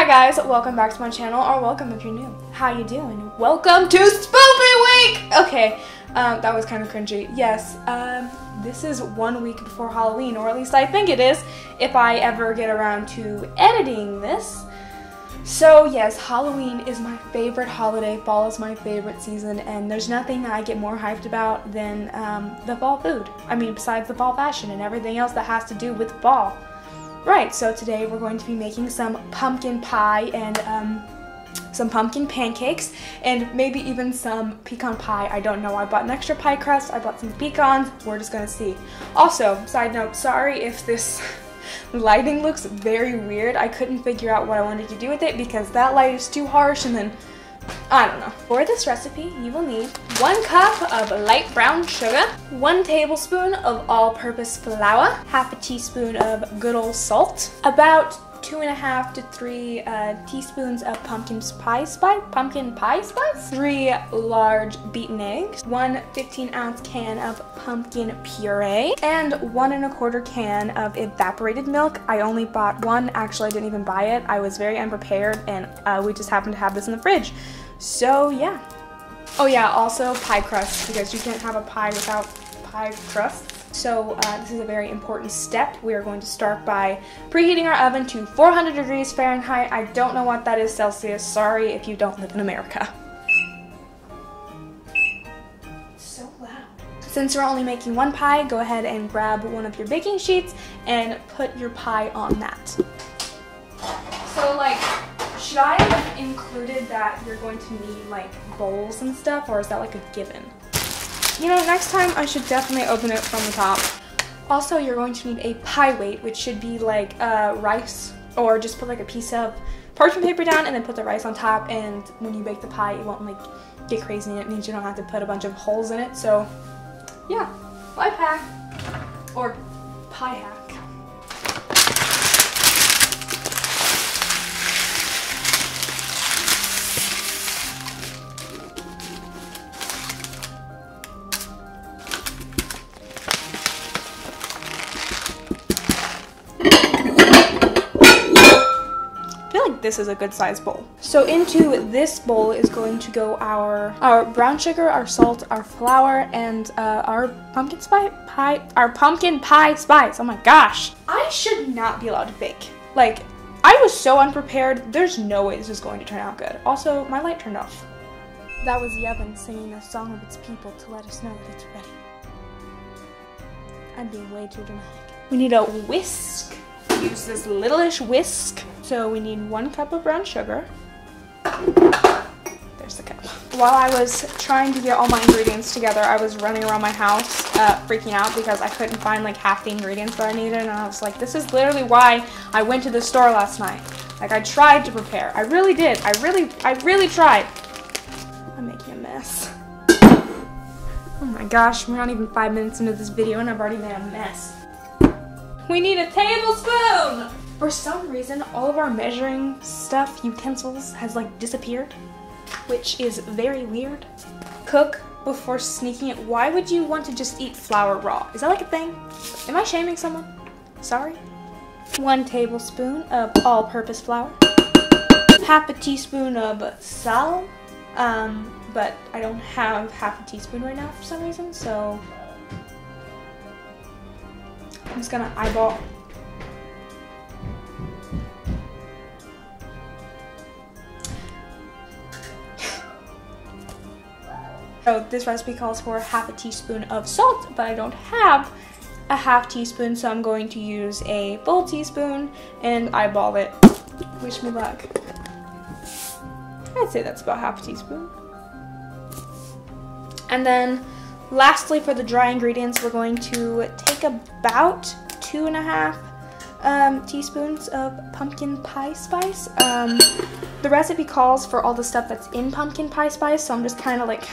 guys, welcome back to my channel, or welcome if you're new. How you doing? Welcome to Spoopy Week! Okay, that was kind of cringy. Yes, this is 1 week before Halloween, or at least I think it is, if I ever get around to editing this. So yes, Halloween is my favorite holiday, fall is my favorite season, and there's nothing I get more hyped about than the fall food. I mean, besides the fall fashion and everything else that has to do with fall. Right, so today we're going to be making some pumpkin pie and some pumpkin pancakes and maybe even some pecan pie. I don't know. I bought an extra pie crust. I bought some pecans. We're just going to see. Also, side note, sorry if this lighting looks very weird. I couldn't figure out what I wanted to do with it because that light is too harsh and then I don't know. For this recipe, you will need 1 cup of light brown sugar, 1 tablespoon of all-purpose flour, half a teaspoon of good old salt, about 2.5 to 3 teaspoons of pumpkin pie spice, 3 large beaten eggs, 1 15-ounce can of pumpkin puree, and 1 1/4 can of evaporated milk. I only bought 1. Actually, I didn't even buy it. I was very unprepared, and we just happened to have this in the fridge. So yeah. Oh yeah, also pie crust, because you can't have a pie without pie crust. So this is a very important step. We are going to start by preheating our oven to 400 degrees Fahrenheit. I don't know what that is Celsius. Sorry if you don't live in America. So loud. Since we're only making 1 pie, go ahead and grab one of your baking sheets and put your pie on that. So like, should I have included that you're going to need like bowls and stuff, or is that like a given? You know, next time I should definitely open it from the top. Also, you're going to need a pie weight, which should be like rice, or just put like a piece of parchment paper down and then put the rice on top, and when you bake the pie, it won't like get crazy, and it means you don't have to put a bunch of holes in it. So yeah, life hack, or pie hack. This is a good size bowl. So into this bowl is going to go our brown sugar, our salt, our flour, and our pumpkin pie spice. Oh my gosh. I should not be allowed to bake. Like, I was so unprepared. There's no way this is going to turn out good. Also, my light turned off. That was the oven singing a song of its people to let us know that it's ready. I'm being way too dramatic. We need a whisk. Use this littleish whisk. So we need 1 cup of brown sugar. There's the cup. While I was trying to get all my ingredients together, I was running around my house freaking out because I couldn't find like half the ingredients that I needed, and I was like, this is literally why I went to the store last night. Like, I tried to prepare. I really did. I really tried. I'm making a mess. Oh my gosh, we're not even 5 minutes into this video and I've already made a mess. We need a tablespoon! For some reason, all of our measuring stuff, utensils, has like disappeared, which is very weird. Cook before sneaking it. Why would you want to just eat flour raw? Is that like a thing? Am I shaming someone? Sorry. 1 tablespoon of all-purpose flour. Half a teaspoon of sal, but I don't have half a teaspoon right now for some reason, so I'm just gonna eyeball. So this recipe calls for half a teaspoon of salt, but I don't have a half teaspoon, so I'm going to use a full teaspoon and eyeball it. Wish me luck. I'd say that's about half a teaspoon. And then lastly, for the dry ingredients, we're going to take about 2.5 teaspoons of pumpkin pie spice. The recipe calls for all the stuff that's in pumpkin pie spice, so I'm just kind of like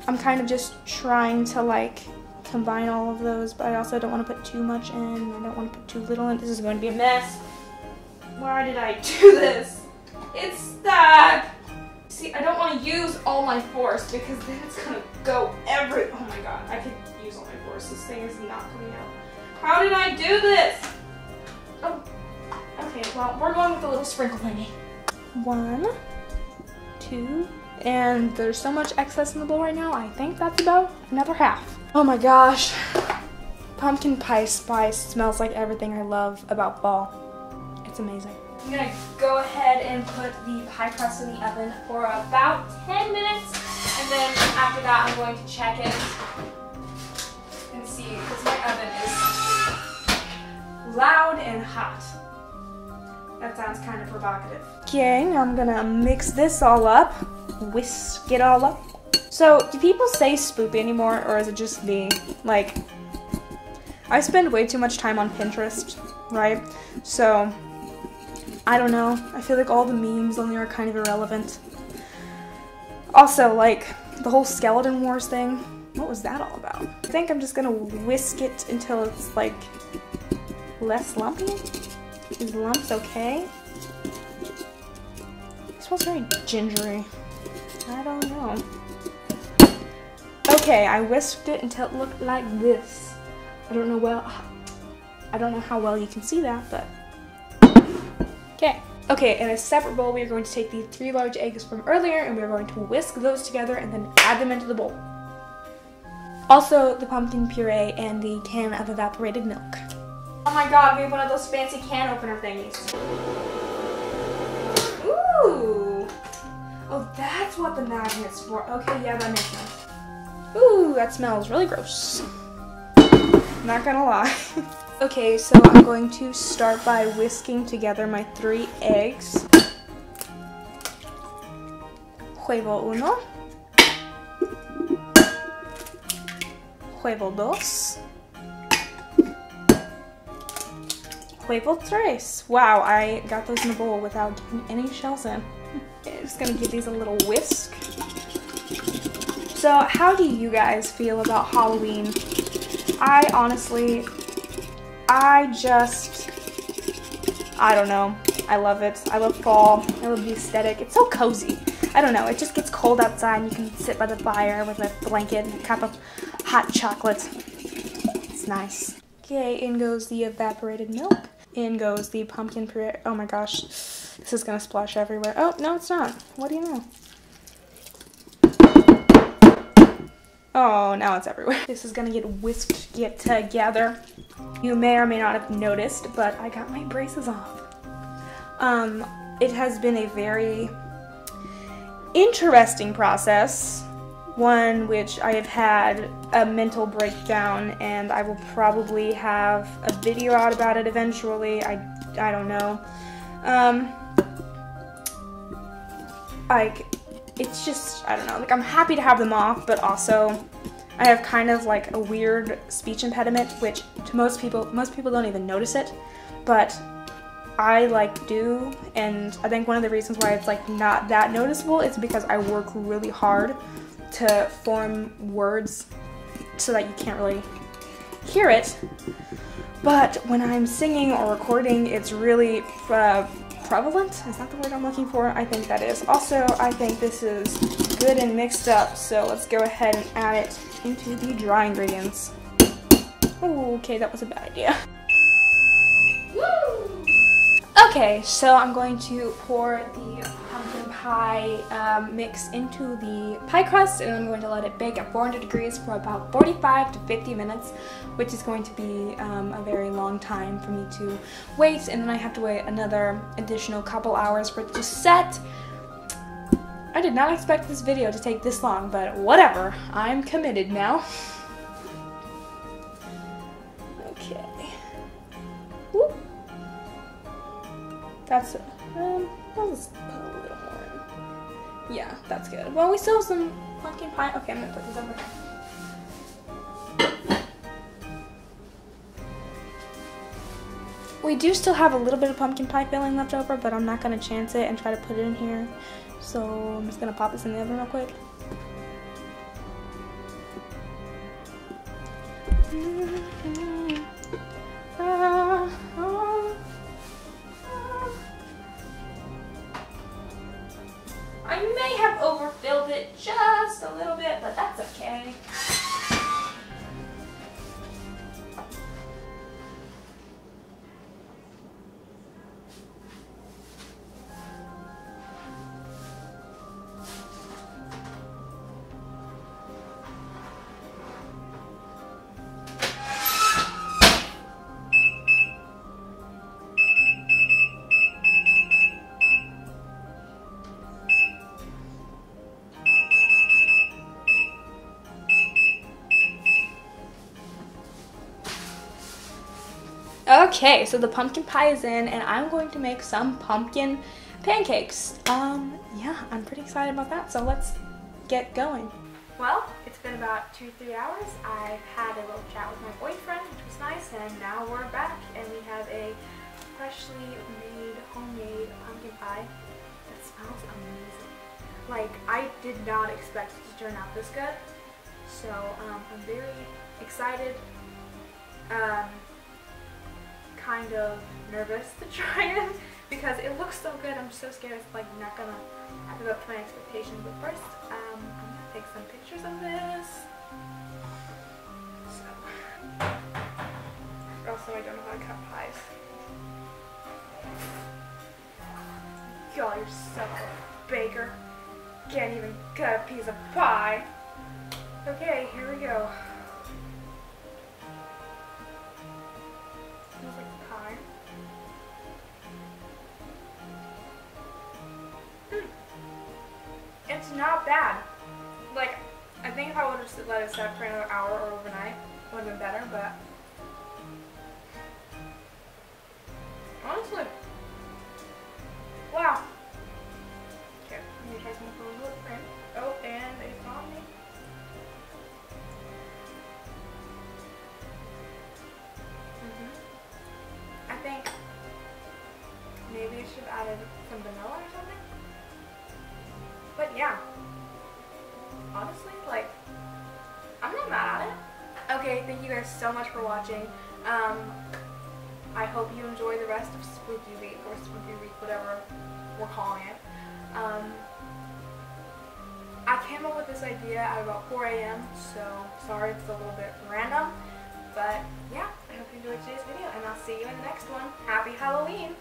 I'm kind of just trying to like combine all of those, but I also don't want to put too much in. I don't want to put too little in. This is going to be a mess. Why did I do this? It's stuck. See, I don't want to use all my force because then it's going to go oh my god, I could use all my force. This thing is not coming out. How did I do this? Oh, okay, well, we're going with a little sprinkle thingy. 1, 2, and there's so much excess in the bowl right now, I think that's about another half. Oh my gosh. Pumpkin pie spice smells like everything I love about fall. It's amazing. I'm gonna go ahead and put the pie crust in the oven for about 10 minutes, and then after that I'm going to check it and see, because my oven is loud and hot. That sounds kind of provocative. Okay, now I'm gonna mix this all up, whisk it all up. So, do people say spoopy anymore, or is it just me? Like, I spend way too much time on Pinterest, right? So, I don't know. I feel like all the memes on there are kind of irrelevant. Also, like, the whole Skeleton Wars thing, what was that all about? I think I'm just gonna whisk it until it's, like, less lumpy. Is lumps okay? It smells very gingery. I don't know. Okay, I whisked it until it looked like this. I don't know how well you can see that, but okay. Okay, in a separate bowl, we are going to take the 3 large eggs from earlier, and we are going to whisk those together and then add them into the bowl. Also, the pumpkin puree and the can of evaporated milk. Oh my god, we have one of those fancy can opener thingies. Ooh! Oh, that's what the magnet's for. Okay, yeah, that makes sense. Ooh, that smells really gross. Not gonna lie. Okay, so I'm going to start by whisking together my 3 eggs. Huevo 1. Huevo 2. Huevo 3. Wow, I got those in the bowl without getting any shells in. Okay, I'm just gonna give these a little whisk. So, how do you guys feel about Halloween? I honestly, I don't know. I love it. I love fall. I love the aesthetic. It's so cozy. I don't know. It just gets cold outside and you can sit by the fire with a blanket and a cup of hot chocolate. It's nice. Okay, in goes the evaporated milk. In goes the pumpkin puree. Oh my gosh. This is gonna splash everywhere. Oh, no, it's not. What do you know? Oh, now it's everywhere. This is gonna get whisked together. You may or may not have noticed, but I got my braces off. It has been a very interesting process. One which I have had a mental breakdown, and I will probably have a video out about it eventually. I don't know. Like, it's just, I don't know, like, I'm happy to have them off, but also I have kind of like a weird speech impediment, which to most people don't even notice it, but I like do, and I think one of the reasons why it's like not that noticeable is because I work really hard to form words so that you can't really hear it, but when I'm singing or recording, it's really prevalent? Is that the word I'm looking for? I think that is. Also, I think this is good and mixed up, so let's go ahead and add it into the dry ingredients. Ooh, okay, that was a bad idea. Woo! Okay, so I'm going to pour the pumpkin pie mix into the pie crust, and I'm going to let it bake at 400 degrees for about 45 to 50 minutes, which is going to be a very long time for me to wait, and then I have to wait another additional couple hours for it to set. I did not expect this video to take this long, but whatever. I'm committed now. Okay. Whoop. That's I'll just put a little more in. Yeah, that's good. Well, we still have some pumpkin pie. Okay, I'm gonna put this over there. We do still have a little bit of pumpkin pie filling left over, but I'm not gonna chance it and try to put it in here. So I'm just gonna pop this in the oven real quick. I may have overfilled it just a little bit, but that's okay. Okay, so the pumpkin pie is in, and I'm going to make some pumpkin pancakes. Yeah, I'm pretty excited about that, so let's get going. Well, it's been about 2-3 hours. I've had a little chat with my boyfriend, which was nice, and now we're back, and we have a freshly made, homemade pumpkin pie that smells amazing. Like, I did not expect it to turn out this good, so I'm very excited, kind of nervous to try it because it looks so good. I'm so scared it's like not gonna live up to my expectations. But first, I'm gonna take some pictures of this. So, also I don't know how to cut pies. Y'all, you're so a baker. Can't even cut a piece of pie. Okay, here we go. Smells like pie. It's not bad. Like, I think if I would have just let it set for another hour or overnight, it would have been better, but honestly, wow. Okay, let me try some of the whipped cream. Oh, and it's on me. I think maybe I should have added some vanilla or something. But yeah, honestly, like, I'm not mad at it. Okay, thank you guys so much for watching. I hope you enjoy the rest of Spooky Week, or Spooky Week, whatever we're calling it. I came up with this idea at about 4 a.m., so sorry it's a little bit random. But yeah, I hope you enjoyed today's video, and I'll see you in the next one. Happy Halloween!